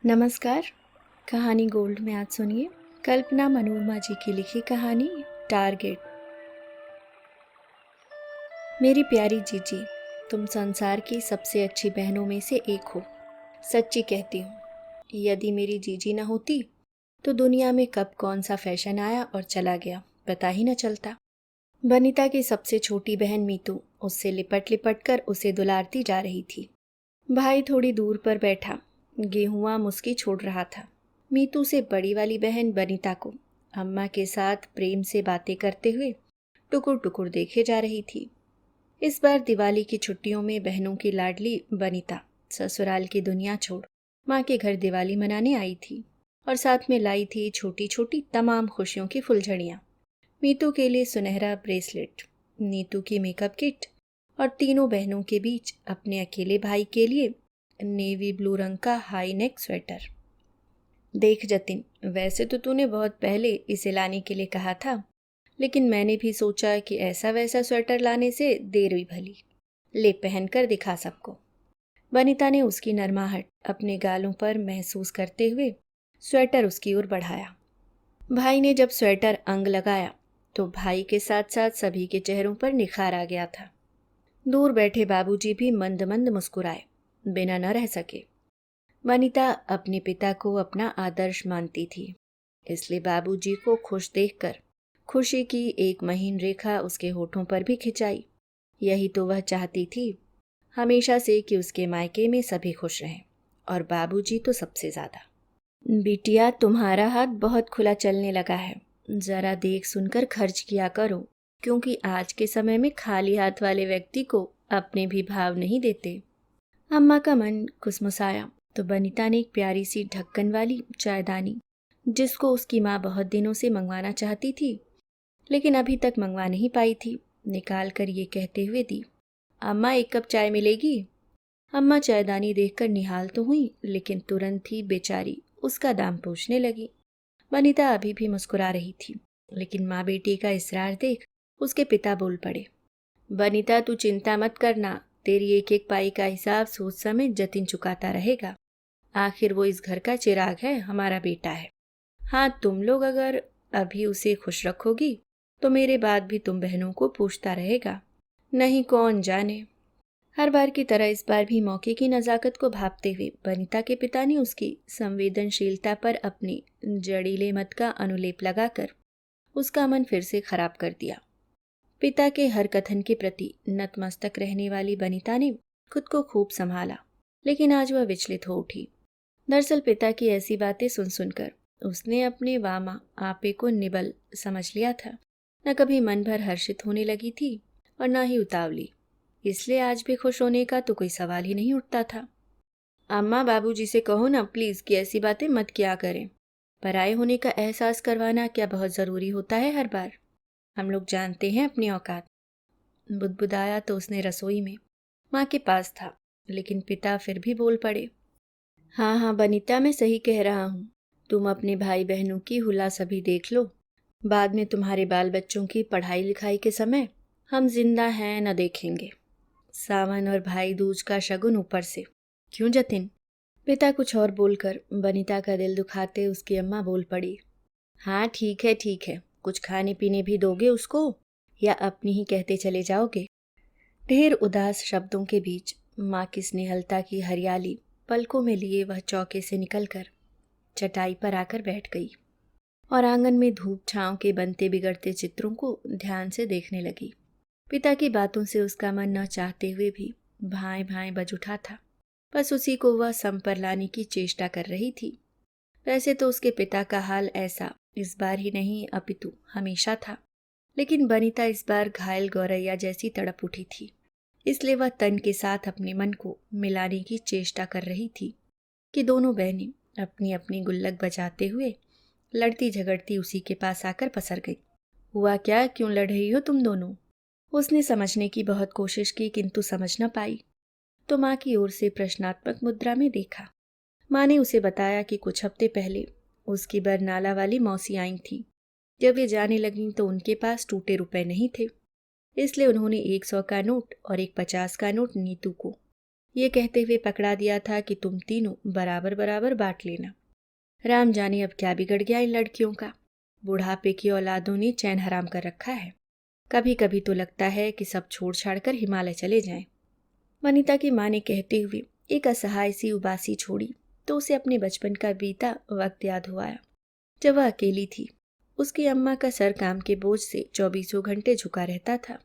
नमस्कार। कहानी गोल्ड में आज सुनिए कल्पना मनोरमा जी की लिखी कहानी टारगेट। मेरी प्यारी जीजी, तुम संसार की सबसे अच्छी बहनों में से एक हो। सच्ची कहती हूँ, यदि मेरी जीजी न होती तो दुनिया में कब कौन सा फैशन आया और चला गया पता ही न चलता। बनीता की सबसे छोटी बहन मीतू उससे लिपट लिपट कर उसे दुलारती जा रही थी। भाई थोड़ी दूर पर बैठा गेहुआ मुस्की छोड़ रहा था। मीतू से बड़ी वाली बहन बनीता को अम्मा के साथ प्रेम से बातें करते हुए टुकुर टुकुर देखे जा रही थी। इस बार दिवाली की छुट्टियों में बहनों की लाडली बनीता ससुराल की दुनिया छोड़ माँ के घर दिवाली मनाने आई थी और साथ में लाई थी छोटी छोटी तमाम खुशियों की फुलझड़ियाँ। मीतू के लिए सुनहरा ब्रेसलेट, नीतू की मेकअप किट और तीनों बहनों के बीच अपने अकेले भाई के लिए नेवी ब्लू रंग का हाई नेक स्वेटर। देख जतिन, वैसे तो तूने बहुत पहले इसे लाने के लिए कहा था, लेकिन मैंने भी सोचा कि ऐसा वैसा स्वेटर लाने से देर हुई भली। ले पहन कर दिखा सबको। वनिता ने उसकी नरमाहट अपने गालों पर महसूस करते हुए स्वेटर उसकी ओर बढ़ाया। भाई ने जब स्वेटर अंग लगाया तो भाई के साथ साथ सभी के चेहरों पर निखार आ गया था। दूर बैठे बाबूजी भी मंद मंद मुस्कुराए बिना न रह सके। वनिता अपने पिता को अपना आदर्श मानती थी, इसलिए बाबूजी को खुश देखकर खुशी की एक महीन रेखा उसके होठों पर भी खिंचाई। यही तो वह चाहती थी हमेशा से कि उसके मायके में सभी खुश रहें और बाबूजी तो सबसे ज्यादा। बिटिया, तुम्हारा हाथ बहुत खुला चलने लगा है, जरा देख सुनकर खर्च किया करो, क्योंकि आज के समय में खाली हाथ वाले व्यक्ति को अपने भी भाव नहीं देते। अम्मा का मन खुसमुसाया तो बनीता ने एक प्यारी सी ढक्कन वाली चायदानी, जिसको उसकी माँ बहुत दिनों से मंगवाना चाहती थी लेकिन अभी तक मंगवा नहीं पाई थी, निकाल कर ये कहते हुए दी, अम्मा एक कप चाय मिलेगी। अम्मा चायदानी देखकर निहाल तो हुई लेकिन तुरंत ही बेचारी उसका दाम पूछने लगी। बनीता अभी भी मुस्कुरा रही थी, लेकिन माँ बेटी का इसरार देख उसके पिता बोल पड़े, बनीता तू चिंता मत करना, तेरी एक एक पाई का हिसाब सोच समझ जतिन चुकाता रहेगा। आखिर वो इस घर का चिराग है, हमारा बेटा है। हाँ, तुम लोग अगर अभी उसे खुश रखोगी तो मेरे बाद भी तुम बहनों को पूछता रहेगा, नहीं कौन जाने। हर बार की तरह इस बार भी मौके की नज़ाकत को भांपते हुए बनीता के पिता ने उसकी संवेदनशीलता पर अपनी जड़ीले मत का अनुलेप लगाकर उसका मन फिर से खराब कर दिया। पिता के हर कथन के प्रति नतमस्तक रहने वाली बनीता ने खुद को खूब संभाला, लेकिन आज वह विचलित हो उठी। दरअसल पिता की ऐसी बातें सुन सुनकर उसने अपने वामा आपे को निबल समझ लिया था। न कभी मन भर हर्षित होने लगी थी और न ही उतावली, इसलिए आज भी खुश होने का तो कोई सवाल ही नहीं उठता था। अम्मा, बाबूजी से कहो ना प्लीज कि ऐसी बातें मत किया करें। पराये होने का एहसास करवाना क्या बहुत जरूरी होता है हर बार? हम लोग जानते हैं अपनी औकात। बुदबुदाया तो उसने रसोई में, माँ के पास था, लेकिन पिता फिर भी बोल पड़े, हाँ हाँ बनीता, मैं सही कह रहा हूँ। तुम अपने भाई बहनों की हुल्लास अभी देख लो, बाद में तुम्हारे बाल बच्चों की पढ़ाई लिखाई के समय हम जिंदा हैं न देखेंगे। सावन और भाई दूज का शगुन ऊपर से, क्यों जतिन? पिता कुछ और बोलकर बनीता का दिल दुखाते उसकी अम्मा बोल पड़ी, हाँ ठीक है, कुछ खाने पीने भी दोगे उसको या अपनी ही कहते चले जाओगे? ढेर उदास शब्दों के बीच माँ की स्नेहलता की हरियाली पलकों में लिए वह चौके से निकलकर चटाई पर आकर बैठ गई और आंगन में धूप छांव के बनते बिगड़ते चित्रों को ध्यान से देखने लगी। पिता की बातों से उसका मन न चाहते हुए भी भाएं भाएं बज उठा था, बस उसी को वह सम पर लाने की चेष्टा कर रही थी। वैसे तो उसके पिता का हाल ऐसा इस बार ही नहीं अपितु हमेशा था, लेकिन बनीता इस बार घायल गौरैया जैसी तड़प उठी थी, इसलिए वह तन के साथ अपने मन को मिलाने की चेष्टा कर रही थी कि दोनों बहनें अपनी अपनी गुल्लक बजाते हुए लड़ती झगड़ती उसी के पास आकर पसर गई। हुआ क्या, क्यों लड़ रही हो तुम दोनों? उसने समझने की बहुत कोशिश की किंतु समझ न पाई, तो माँ की ओर से प्रश्नात्मक मुद्रा में देखा। माँ ने उसे बताया कि कुछ हफ्ते पहले उसकी बरनाला वाली मौसी आई थी। जब वे जाने लगीं तो उनके पास टूटे रुपए नहीं थे, इसलिए उन्होंने 100 का नोट और एक 50 का नोट नीतू को ये कहते हुए पकड़ा दिया था कि तुम तीनों बराबर बराबर बांट लेना। राम जाने अब क्या बिगड़ गया इन लड़कियों का। बुढ़ापे की औलादों ने चैन हराम कर रखा है। कभी कभी तो लगता है कि सब छोड़ छाड़ कर हिमालय चले जाएं। वनिता की माँ ने कहते हुए एक असहाय सी उबासी छोड़ी तो उसे अपने बचपन का बीता वक्त याद हुआ आया, जब वह अकेली थी। उसकी अम्मा का सर काम के बोझ से 24 घंटे झुका रहता था।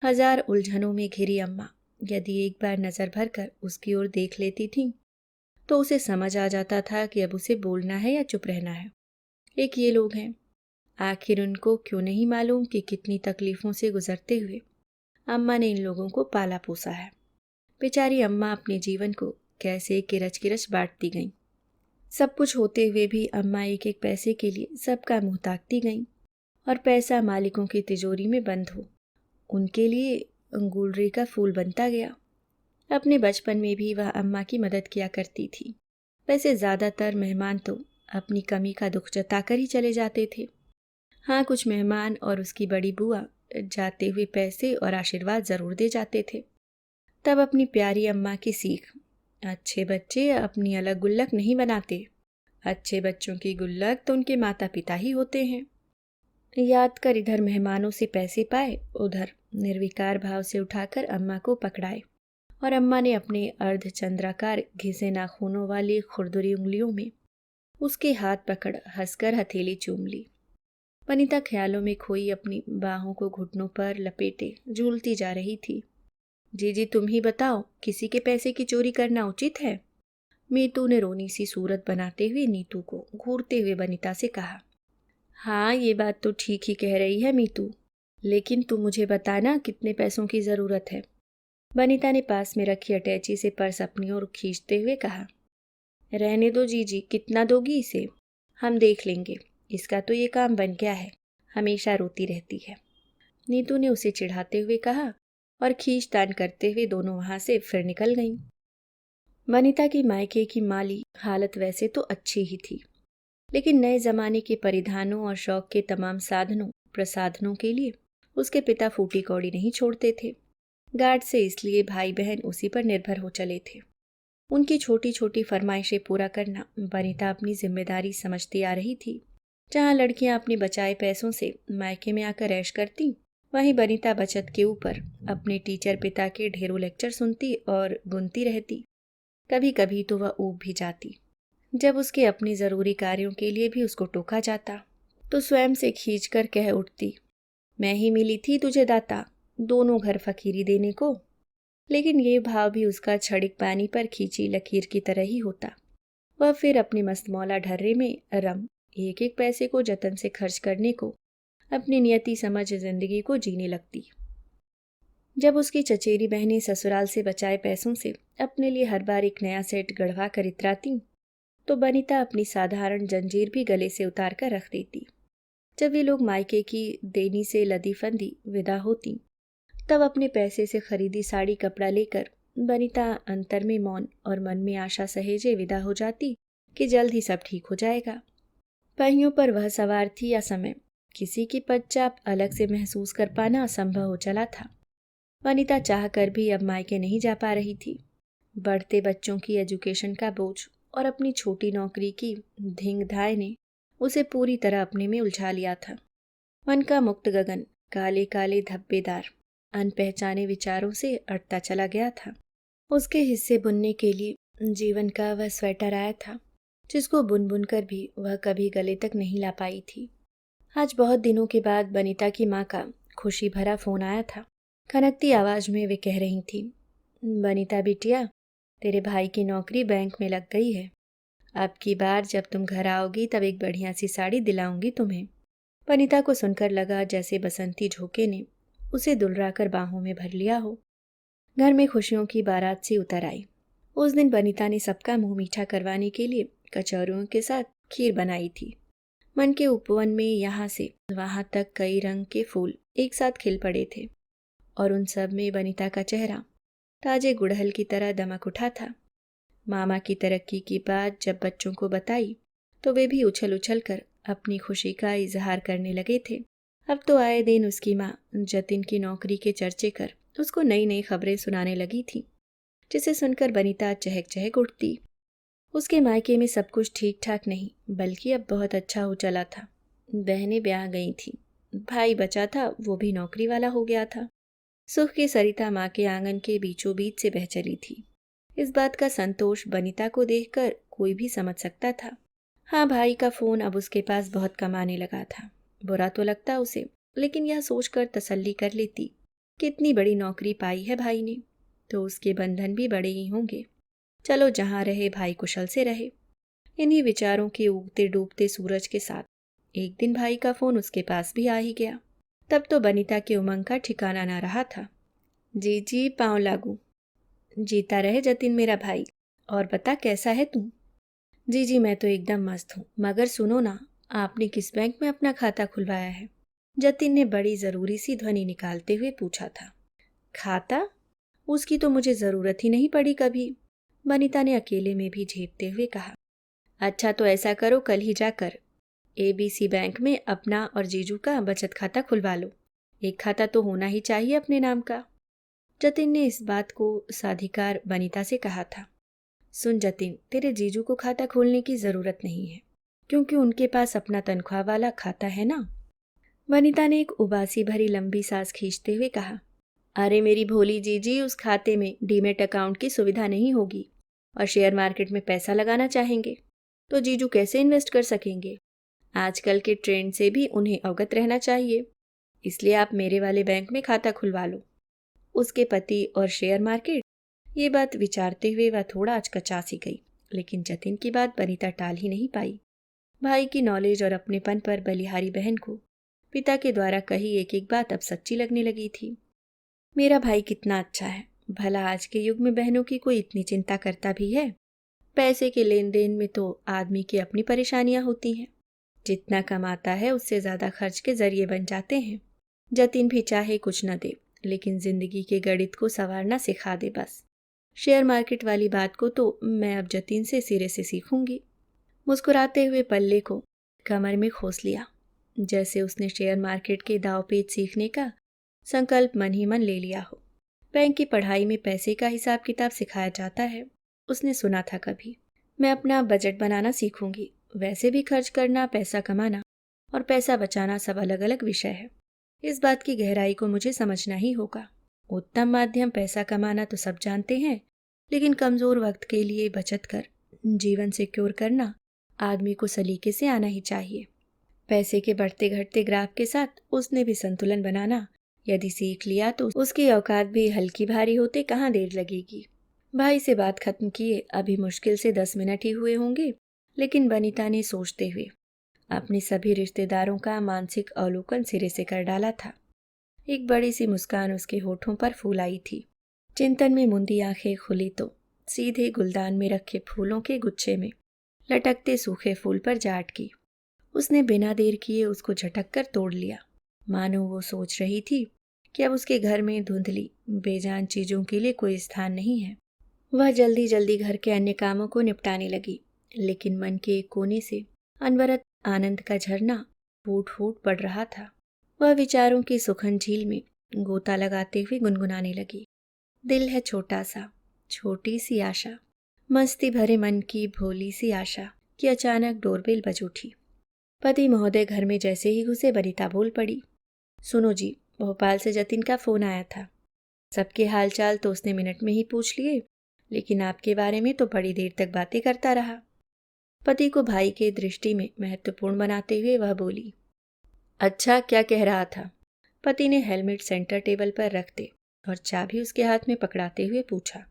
हजार उलझनों में घिरी अम्मा यदि एक बार नजर भरकर उसकी ओर देख लेती थी तो उसे समझ आ जाता था कि अब उसे बोलना है या चुप रहना है। एक ये लोग हैं, आखिर उनको क्यों नहीं मालूम कि कितनी तकलीफों से गुजरते हुए अम्मा ने इन लोगों को पाला पोसा है। बेचारी अम्मा अपने जीवन को कैसे किरच किरच बांटती गईं। सब कुछ होते हुए भी अम्मा एक एक पैसे के लिए सबका मुंह ताकती गईं और पैसा मालिकों की तिजोरी में बंद हो उनके लिए गुलरी का फूल बनता गया। अपने बचपन में भी वह अम्मा की मदद किया करती थी। वैसे ज़्यादातर मेहमान तो अपनी कमी का दुख जताकर ही चले जाते थे। हाँ, कुछ मेहमान और उसकी बड़ी बुआ जाते हुए पैसे और आशीर्वाद ज़रूर दे जाते थे। तब अपनी प्यारी अम्मा की सीख, अच्छे बच्चे अपनी अलग गुल्लक नहीं बनाते, अच्छे बच्चों की गुल्लक तो उनके माता पिता ही होते हैं, याद कर इधर मेहमानों से पैसे पाए, उधर निर्विकार भाव से उठाकर अम्मा को पकड़ाए और अम्मा ने अपने अर्धचंद्राकार घिसे नाखूनों वाली खुरदुरी उंगलियों में उसके हाथ पकड़ हंसकर हथेली चूम ली। वनिता ख्यालों में खोई अपनी बाहों को घुटनों पर लपेटे झूलती जा रही थी। जी तुम ही बताओ, किसी के पैसे की चोरी करना उचित है? मीतू ने रोनी सी सूरत बनाते हुए नीतू को घूरते हुए वनिता से कहा। हाँ, ये बात तो ठीक ही कह रही है मीतू, लेकिन तुम मुझे बताना कितने पैसों की जरूरत है? वनिता ने पास में रखी अटैची से पर्स अपनी ओर खींचते हुए कहा। रहने दो जीजी, कितना दोगी इसे? हम देख लेंगे, इसका तो ये काम बन गया है, हमेशा रोती रहती है, नीतू ने उसे चिढ़ाते हुए कहा और खींचतान करते हुए दोनों वहां से फिर निकल गईं। वनिता की मायके की माली हालत वैसे तो अच्छी ही थी, लेकिन नए जमाने के परिधानों और शौक के तमाम साधनों प्रसाधनों के लिए उसके पिता फूटी कौड़ी नहीं छोड़ते थे। गार्ड से इसलिए भाई बहन उसी पर निर्भर हो चले थे। उनकी छोटी छोटी फरमाइशें पूरा करना वनिता अपनी जिम्मेदारी समझती आ रही थी। जहाँ लड़कियां अपने बचाए पैसों से मायके में आकर ऐश करती, वहीं वनिता बचत के ऊपर अपने टीचर पिता के ढेरों लेक्चर सुनती और बुनती रहती। कभी कभी तो वह ऊब भी जाती। जब उसके अपने ज़रूरी कार्यों के लिए भी उसको टोका जाता तो स्वयं से खींचकर कह उठती, मैं ही मिली थी तुझे दाता, दोनों घर फकीरी देने को। लेकिन ये भाव भी उसका छड़िक पानी पर खींची लकीर की तरह ही होता। वह फिर अपने मस्तमौला ढर्रे में रम एक एक पैसे को जतन से खर्च करने को अपनी नियति समझ जिंदगी को जीने लगती। जब उसकी चचेरी बहनें ससुराल से बचाए पैसों से अपने लिए हर बार एक नया सेट गढ़वा कर इतराती तो वनिता अपनी साधारण जंजीर भी गले से उतार कर रख देती। जब वे लोग मायके की देनी से लदी फंदी विदा होती तब अपने पैसे से खरीदी साड़ी कपड़ा लेकर वनिता अंतर में मौन और मन में आशा सहेजे विदा हो जाती कि जल्द ही सब ठीक हो जाएगा। पहियों पर वह सवार थी या समय, किसी की पदचाप अलग से महसूस कर पाना असंभव हो चला था। वनिता चाहकर भी अब मायके नहीं जा पा रही थी। बढ़ते बच्चों की एजुकेशन का बोझ और अपनी छोटी नौकरी की धिंग धाय ने उसे पूरी तरह अपने में उलझा लिया था। मन का मुक्त गगन काले काले धब्बेदार अनपहचाने विचारों से अटता चला गया था। उसके हिस्से बुनने के लिए जीवन का वह स्वेटर आया था जिसको बुन बुन कर भी वह कभी गले तक नहीं ला पाई थी। आज बहुत दिनों के बाद वनिता की माँ का खुशी भरा फोन आया था। खनकती आवाज में वे कह रही थी, वनिता बिटिया, तेरे भाई की नौकरी बैंक में लग गई है। अब की बार जब तुम घर आओगी तब एक बढ़िया सी साड़ी दिलाऊंगी तुम्हें। वनिता को सुनकर लगा जैसे बसंती झोंके ने उसे दुलरा कर बाहों में भर लिया हो। घर में खुशियों की बारात सी उतर आई। उस दिन वनिता ने सबका मुंह मीठा करवाने के लिए कचौरियों के साथ खीर बनाई थी। मन के उपवन में यहाँ से वहां तक कई रंग के फूल एक साथ खिल पड़े थे और उन सब में वनिता का चेहरा ताजे गुड़हल की तरह दमक उठा था। मामा की तरक्की की बात जब बच्चों को बताई तो वे भी उछल उछल कर अपनी खुशी का इजहार करने लगे थे। अब तो आए दिन उसकी माँ जतिन की नौकरी के चर्चे कर उसको नई नई खबरें सुनाने लगी थी। जिसे सुनकर बनीता चहक चहक उठती। उसके मायके में सब कुछ ठीक ठाक नहीं बल्कि अब बहुत अच्छा हो चला था। बहनें ब्याह गई थीं, भाई बचा था, वो भी नौकरी वाला हो गया था। सुख की सरिता माँ के आंगन के बीचों बीच से बह चली थी। इस बात का संतोष बनीता को देखकर कोई भी समझ सकता था। हाँ, भाई का फोन अब उसके पास बहुत कम आने लगा था। बुरा तो लगता उसे, लेकिन यह सोचकर तसल्ली कर लेती कि इतनी बड़ी नौकरी पाई है भाई ने, तो उसके बंधन भी बड़े ही होंगे। चलो, जहाँ रहे भाई कुशल से रहे। इन्हीं विचारों के उगते डूबते सूरज के साथ एक दिन भाई का फोन उसके पास भी आ ही गया। तब तो बनीता के उमंग का ठिकाना ना रहा था। जी जी, पाँव लागू। जीता रहे जतिन मेरा भाई। और बता, कैसा है तू? जी जी, मैं तो एकदम मस्त हूँ। मगर सुनो ना, आपने किस बैंक में अपना खाता खुलवाया है? जतिन ने बड़ी जरूरी सी ध्वनि निकालते हुए पूछा था। खाता? उसकी तो मुझे जरूरत ही नहीं पड़ी कभी, बनीता ने अकेले में भी झेपते हुए कहा। अच्छा, तो ऐसा करो, कल ही जाकर ABC बैंक में अपना और जीजू का बचत खाता खुलवा लो। एक खाता तो होना ही चाहिए अपने नाम का। जतिन ने इस बात को साधिकार बनीता से कहा था। सुन जतिन, तेरे जीजू को खाता खोलने की जरूरत नहीं है, क्योंकि उनके पास अपना तनख्वाह वाला खाता है ना। बनीता ने एक उबासी भरी लंबी सांस खींचते हुए कहा। अरे मेरी भोली जीजी, उस खाते में डीमेट अकाउंट की सुविधा नहीं होगी, और शेयर मार्केट में पैसा लगाना चाहेंगे तो जीजू कैसे इन्वेस्ट कर सकेंगे? आजकल के ट्रेंड से भी उन्हें अवगत रहना चाहिए। इसलिए आप मेरे वाले बैंक में खाता खुलवा लो। उसके पति और शेयर मार्केट, ये बात विचारते हुए वह थोड़ा अचकचा सी गई, लेकिन जतिन की बात बनीता टाल ही नहीं पाई। भाई की नॉलेज और अपनेपन पर बलिहारी बहन को पिता के द्वारा कही एक एक बात अब सच्ची लगने लगी थी। मेरा भाई कितना अच्छा है। भला आज के युग में बहनों की कोई इतनी चिंता करता भी है? पैसे के लेन देन में तो आदमी की अपनी परेशानियां होती हैं। जितना कमाता है उससे ज्यादा खर्च के जरिए बन जाते हैं। जतिन भी चाहे कुछ न दे, लेकिन जिंदगी के गणित को संवारना सिखा दे बस। शेयर मार्केट वाली बात को तो मैं अब जतिन से सिरे से सीखूंगी। मुस्कुराते हुए पल्ले को कमर में खोस लिया, जैसे उसने शेयर मार्केट के दाव पेच सीखने का संकल्प मन ही मन ले लिया हो। बैंक की पढ़ाई में पैसे का हिसाब किताब सिखाया जाता है, उसने सुना था कभी। मैं अपना बजट बनाना सीखूंगी। वैसे भी खर्च करना, पैसा कमाना और पैसा बचाना सब अलग अलग विषय है। इस बात की गहराई को मुझे समझना ही होगा। उत्तम माध्यम पैसा कमाना तो सब जानते हैं, लेकिन कमजोर वक्त के लिए बचत कर जीवन सिक्योर करना आदमी को सलीके से आना ही चाहिए। पैसे के बढ़ते घटते ग्राफ के साथ उसने भी संतुलन बनाना यदि सीख लिया तो उसकी औकात भी हल्की भारी होते कहाँ देर लगेगी। भाई से बात खत्म किए अभी मुश्किल से 10 मिनट ही हुए होंगे, लेकिन बनीता ने सोचते हुए अपने सभी रिश्तेदारों का मानसिक अवलोकन सिरे से कर डाला था। एक बड़ी सी मुस्कान उसके होठों पर फूल आई थी। चिंतन में मुंदी आंखें खुली तो सीधे गुलदान में रखे फूलों के गुच्छे में लटकते सूखे फूल पर जा अटकी। उसने बिना देर किए उसको झटक कर तोड़ लिया, मानो वो सोच रही थी कि अब उसके घर में धुंधली बेजान चीजों के लिए कोई स्थान नहीं है। वह जल्दी जल्दी घर के अन्य कामों को निपटाने लगी, लेकिन मन के एक कोने से अनवरत आनंद का झरना फूट फूट पड़ रहा था। वह विचारों की सुखन झील में गोता लगाते हुए गुनगुनाने लगी। दिल है छोटा सा, छोटी सी आशा, मस्ती भरे मन की भोली सी आशा कि अचानक डोरबेल बज उठी। पति महोदय घर में जैसे ही घुसे बनीता बोल पड़ी। सुनो जी, भोपाल से जतिन का फोन आया था। सबके हालचाल तो उसने मिनट में ही पूछ लिए, लेकिन आपके बारे में तो बड़ी देर तक बातें करता रहा। पति को भाई के दृष्टि में महत्वपूर्ण बनाते हुए वह बोली। अच्छा, क्या कह रहा था? पति ने हेलमेट सेंटर टेबल पर रख दे और चाबी उसके हाथ में पकड़ाते हुए पूछा।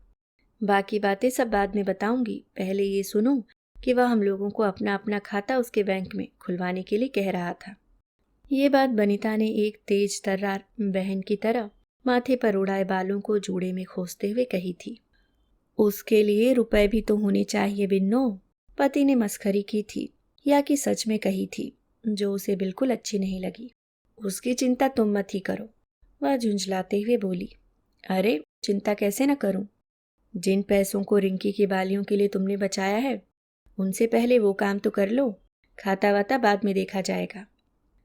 बाकी बातें सब बाद में बताऊंगी, पहले ये सुनो कि वह हम लोगों को अपना अपना खाता उसके बैंक में खुलवाने के लिए कह रहा था। ये बात बनीता ने एक तेज तर्रार बहन की तरह माथे पर उड़ाए बालों को जूड़े में खोसते हुए कही थी। उसके लिए रुपए भी तो होने चाहिए बिन्नो, पति ने मस्खरी की थी या कि सच में कही थी, जो उसे बिल्कुल अच्छी नहीं लगी। उसकी चिंता तुम मत ही करो, वह झुंझलाते हुए बोली। अरे चिंता कैसे न करूं? जिन पैसों को रिंकी की बालियों के लिए तुमने बचाया है, उनसे पहले वो काम तो कर लो, खाता वाता बाद में देखा जाएगा।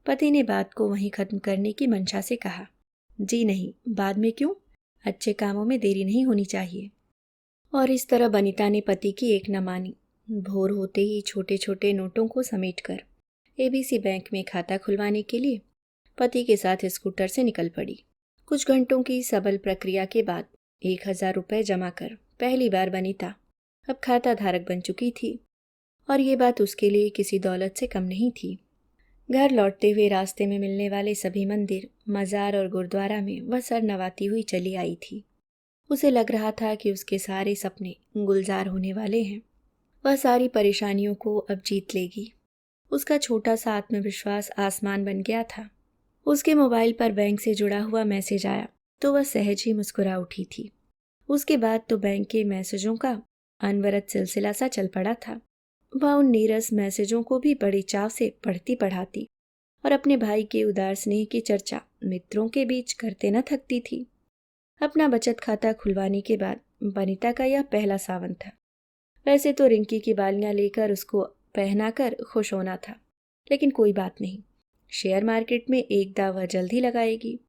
पति ने बात को वहीं खत्म करने की मंशा से कहा। जी नहीं, बाद में क्यों? अच्छे कामों में देरी नहीं होनी चाहिए। और इस तरह बनीता ने पति की एक न मानी। भोर होते ही छोटे छोटे नोटों को समेटकर एबीसी बैंक में खाता खुलवाने के लिए पति के साथ स्कूटर से निकल पड़ी। कुछ घंटों की सबल प्रक्रिया के बाद 1,000 रुपये जमा कर पहली बार बनीता अब खाता धारक बन चुकी थी, और ये बात उसके लिए किसी दौलत से कम नहीं थी। घर लौटते हुए रास्ते में मिलने वाले सभी मंदिर, मज़ार और गुरुद्वारा में वह सर नवाती हुई चली आई थी। उसे लग रहा था कि उसके सारे सपने गुलजार होने वाले हैं। वह सारी परेशानियों को अब जीत लेगी। उसका छोटा सा आत्मविश्वास आसमान बन गया था। उसके मोबाइल पर बैंक से जुड़ा हुआ मैसेज आया तो वह सहज ही मुस्कुरा उठी थी। उसके बाद तो बैंक के मैसेजों का अनवरत सिलसिला सा चल पड़ा था। वह उन नीरस मैसेजों को भी बड़े चाव से पढ़ती पढ़ाती और अपने भाई के उदार स्नेह की चर्चा मित्रों के बीच करते न थकती थी। अपना बचत खाता खुलवाने के बाद बनीता का यह पहला सावन था। वैसे तो रिंकी की बालियां लेकर उसको पहनाकर खुश होना था, लेकिन कोई बात नहीं। शेयर मार्केट में एक दाव वह जल्द ही लगाएगी,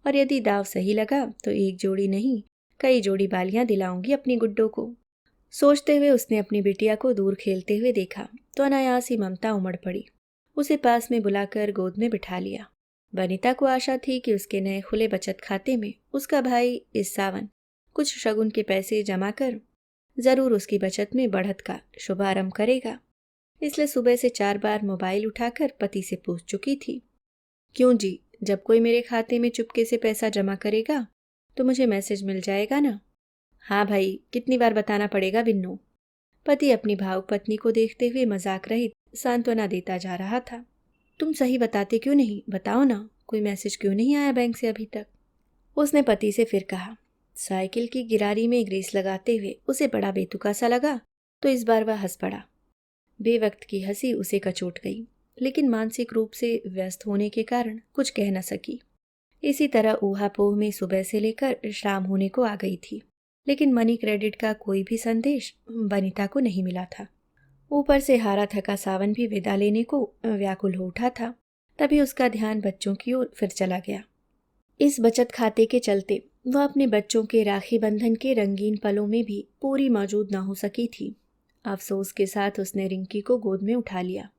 और यदि दाव सही लगा तो एक जोड़ी नहीं कई जोड़ी बालियां दिलाऊंगी अपनी गुड्डो को। सोचते हुए उसने अपनी बिटिया को दूर खेलते हुए देखा तो अनायास ही ममता उमड़ पड़ी। उसे पास में बुलाकर गोद में बिठा लिया। बनीता को आशा थी कि उसके नए खुले बचत खाते में उसका भाई इस सावन कुछ शगुन के पैसे जमा कर जरूर उसकी बचत में बढ़त का शुभारंभ करेगा। इसलिए सुबह से 4 बार मोबाइल उठाकर पति से पूछ चुकी थी, क्यों जी, जब कोई मेरे खाते में चुपके से पैसा जमा करेगा तो मुझे मैसेज मिल जाएगा ना? हाँ भाई, कितनी बार बताना पड़ेगा बिन्नू? पति अपनी भावुक पत्नी को देखते हुए मजाक रहित सांत्वना देता जा रहा था। तुम सही बताते क्यों नहीं? बताओ ना, कोई मैसेज क्यों नहीं आया बैंक से अभी तक? उसने पति से फिर कहा। साइकिल की गिरारी में ग्रीस लगाते हुए उसे बड़ा बेतुका सा लगा तो इस बार वह हंस पड़ा। बेवक्त की हंसी उसे कचोट गई, लेकिन मानसिक रूप से व्यस्त होने के कारण कुछ कह न सकी। इसी तरह ऊहापोह में सुबह से लेकर शाम होने को आ गई थी, लेकिन मनी क्रेडिट का कोई भी संदेश बनीता को नहीं मिला था। ऊपर से हारा थका सावन भी विदा लेने को व्याकुल हो उठा था। तभी उसका ध्यान बच्चों की ओर फिर चला गया। इस बचत खाते के चलते वह अपने बच्चों के राखी बंधन के रंगीन पलों में भी पूरी मौजूद न हो सकी थी। अफसोस के साथ उसने रिंकी को गोद में उठा लिया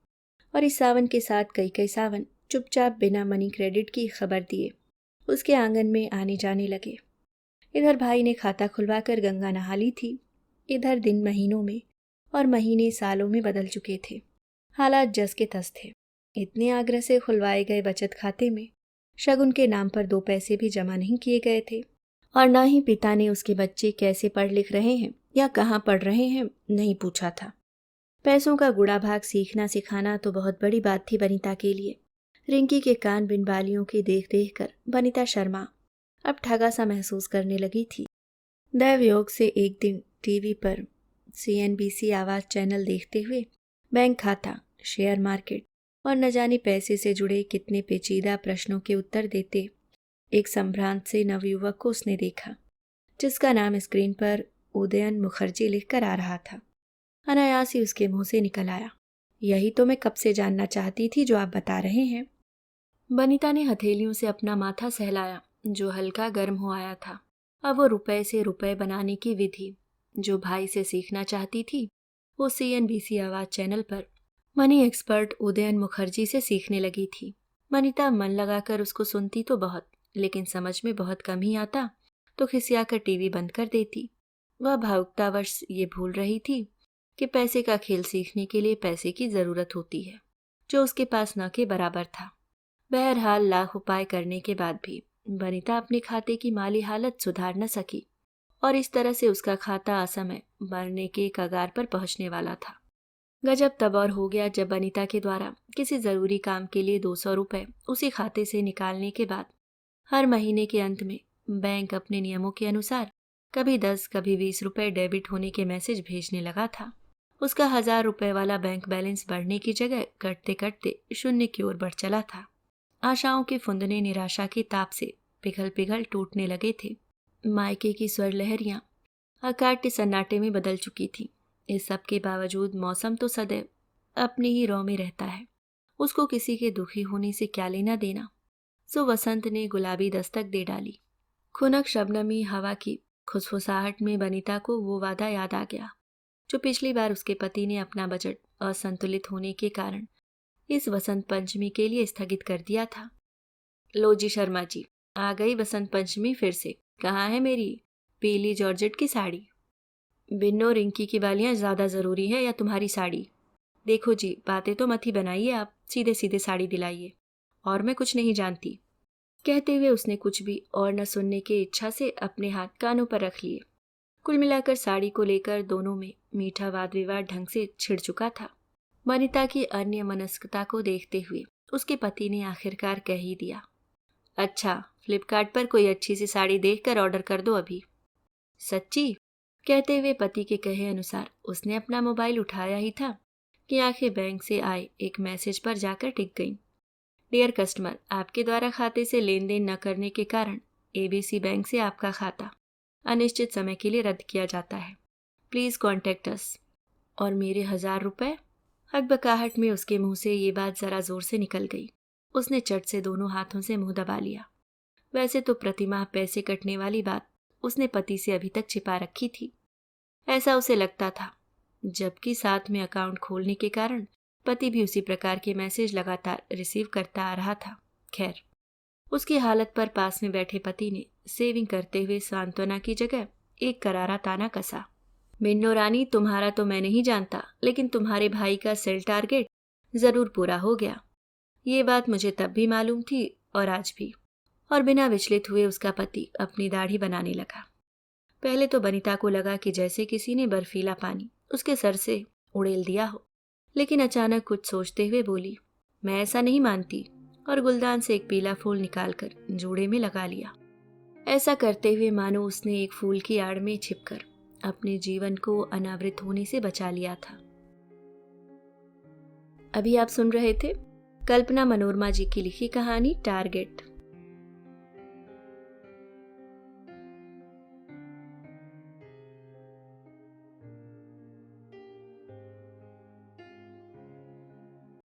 और इस सावन के साथ कई कई सावन चुपचाप बिना मनी क्रेडिट की खबर दिए उसके आंगन में आने जाने लगे। इधर भाई ने खाता खुलवाकर गंगा नहा ली थी। इधर दिन महीनों में और महीने सालों में बदल चुके थे। हालात जस के तस थे। इतने आग्रह से खुलवाए गए बचत खाते में शगुन के नाम पर 2 पैसे भी जमा नहीं किए गए थे, और ना ही पिता ने उसके बच्चे कैसे पढ़ लिख रहे हैं या कहाँ पढ़ रहे हैं नहीं पूछा था। पैसों का गुड़ा भाग सीखना सिखाना तो बहुत बड़ी बात थी बनीता के लिए। रिंकी के कान बिन बालियों की देख देख कर बनीता शर्मा अब ठगा सा महसूस करने लगी थी। दैवयोग से एक दिन टीवी पर CNBC आवाज चैनल देखते हुए बैंक खाता, शेयर मार्केट और न जाने पैसे से जुड़े कितने पेचीदा प्रश्नों के उत्तर देते एक संभ्रांत से नवयुवक को उसने देखा, जिसका नाम स्क्रीन पर उदयन मुखर्जी लिखकर आ रहा था। अनायास ही उसके मुंह से निकल आया, यही तो मैं कब से जानना चाहती थी जो आप बता रहे हैं। बनीता ने हथेलियों से अपना माथा सहलाया जो हल्का गर्म हो आया था। अब वो रुपए से रुपए बनाने की विधि जो भाई से सीखना चाहती थी वो CNBC आवाज चैनल पर मनी एक्सपर्ट उदयन मुखर्जी से सीखने लगी थी। बनीता मन लगाकर उसको सुनती तो बहुत, लेकिन समझ में बहुत कम ही आता तो खिसियाकर टीवी बंद कर देती। वह भावुकतावश ये भूल रही थी कि पैसे का खेल सीखने के लिए पैसे की जरूरत होती है, जो उसके पास न के बराबर था। बहरहाल लाख उपाय करने के बाद भी बनीता अपने खाते की माली हालत सुधार न सकी, और इस तरह से उसका खाता असमय मरने के कगार पर पहुंचने वाला था। गजब तब और हो गया जब बनीता के द्वारा किसी जरूरी काम के लिए 200 रुपए उसी खाते से निकालने के बाद हर महीने के अंत में बैंक अपने नियमों के अनुसार कभी 10 कभी 20 रुपए डेबिट होने के मैसेज भेजने लगा था। उसका 1000 रुपए वाला बैंक बैलेंस बढ़ने की जगह कटते कटते शून्य की ओर बढ़ चला था। आशाओं के फुंदने निराशा के ताप से पिघल पिघल टूटने लगे थे। मायके की स्वर लहरियां अकाट्य सन्नाटे में बदल चुकी थी। इस सब के बावजूद मौसम तो सदैव अपनी ही रौ में रहता है। उसको किसी के दुखी होने से क्या लेना देना। सो वसंत ने गुलाबी दस्तक दे डाली। खुनक शबनमी हवा की खुसफुसाहट में बनीता को वो वादा याद आ गया जो पिछली बार उसके पति ने अपना बजट असंतुलित होने के कारण इस वसंत पंचमी के लिए स्थगित कर दिया था। लो जी शर्मा जी, आ गई बसंत पंचमी फिर से। कहाँ है मेरी पीली जॉर्जेट की साड़ी? बिन्नो रिंकी की बालियां ज्यादा जरूरी है या तुम्हारी साड़ी? देखो जी, बातें तो मत ही बनाइए आप, सीधे सीधे साड़ी दिलाइए, और मैं कुछ नहीं जानती। कहते हुए उसने कुछ भी और न सुनने की इच्छा से अपने हाथ कानों पर रख लिए। कुल मिलाकर साड़ी को लेकर दोनों में मीठा वाद विवाद ढंग से छिड़ चुका था। वनिता की अन्य मनस्कता को देखते हुए उसके पति ने आखिरकार कह ही दिया, अच्छा, फ्लिपकार्ट पर कोई अच्छी सी साड़ी देखकर ऑर्डर कर दो अभी। सच्ची? कहते हुए पति के कहे अनुसार उसने अपना मोबाइल उठाया ही था कि आंखें बैंक से आए एक मैसेज पर जाकर टिक गईं। डियर कस्टमर, आपके द्वारा खाते से लेन देन न करने के कारण एबीसी बैंक से आपका खाता अनिश्चित समय के लिए रद्द किया जाता है। Please contact us. और मेरे 1000 रुपए? हकबकाहट में उसके मुंह से ये बात जरा जोर से निकल गई। उसने चट से दोनों हाथों से मुंह दबा लिया। वैसे तो प्रतिमाह पैसे कटने वाली बात उसने पति से अभी तक छिपा रखी थी, ऐसा उसे लगता था, जबकि साथ में अकाउंट खोलने के कारण पति भी उसी प्रकार के मैसेज लगातार रिसीव करता आ रहा था। खैर, उसकी हालत पर पास में बैठे पति ने सेविंग करते हुए सांत्वना की जगह एक करारा ताना कसा। मिन्नो रानी, तुम्हारा तो मैं नहीं जानता, लेकिन तुम्हारे भाई का सेल टारगेट जरूर पूरा हो गया। ये बात मुझे तब भी मालूम थी और आज भी। और बिना विचलित हुए उसका पति अपनी दाढ़ी बनाने लगा। पहले तो बनीता को लगा कि जैसे किसी ने बर्फीला पानी उसके सर से उड़ेल दिया हो, लेकिन अचानक कुछ सोचते हुए बोली, मैं ऐसा नहीं मानती, और गुलदान से एक पीला फूल निकालकर जूड़े में लगा लिया। ऐसा करते हुए मानो उसने एक फूल की आड़ में छिपकर अपने जीवन को अनावृत होने से बचा लिया था। अभी आप सुन रहे थे कल्पना मनोरमा जी की लिखी कहानी टारगेट।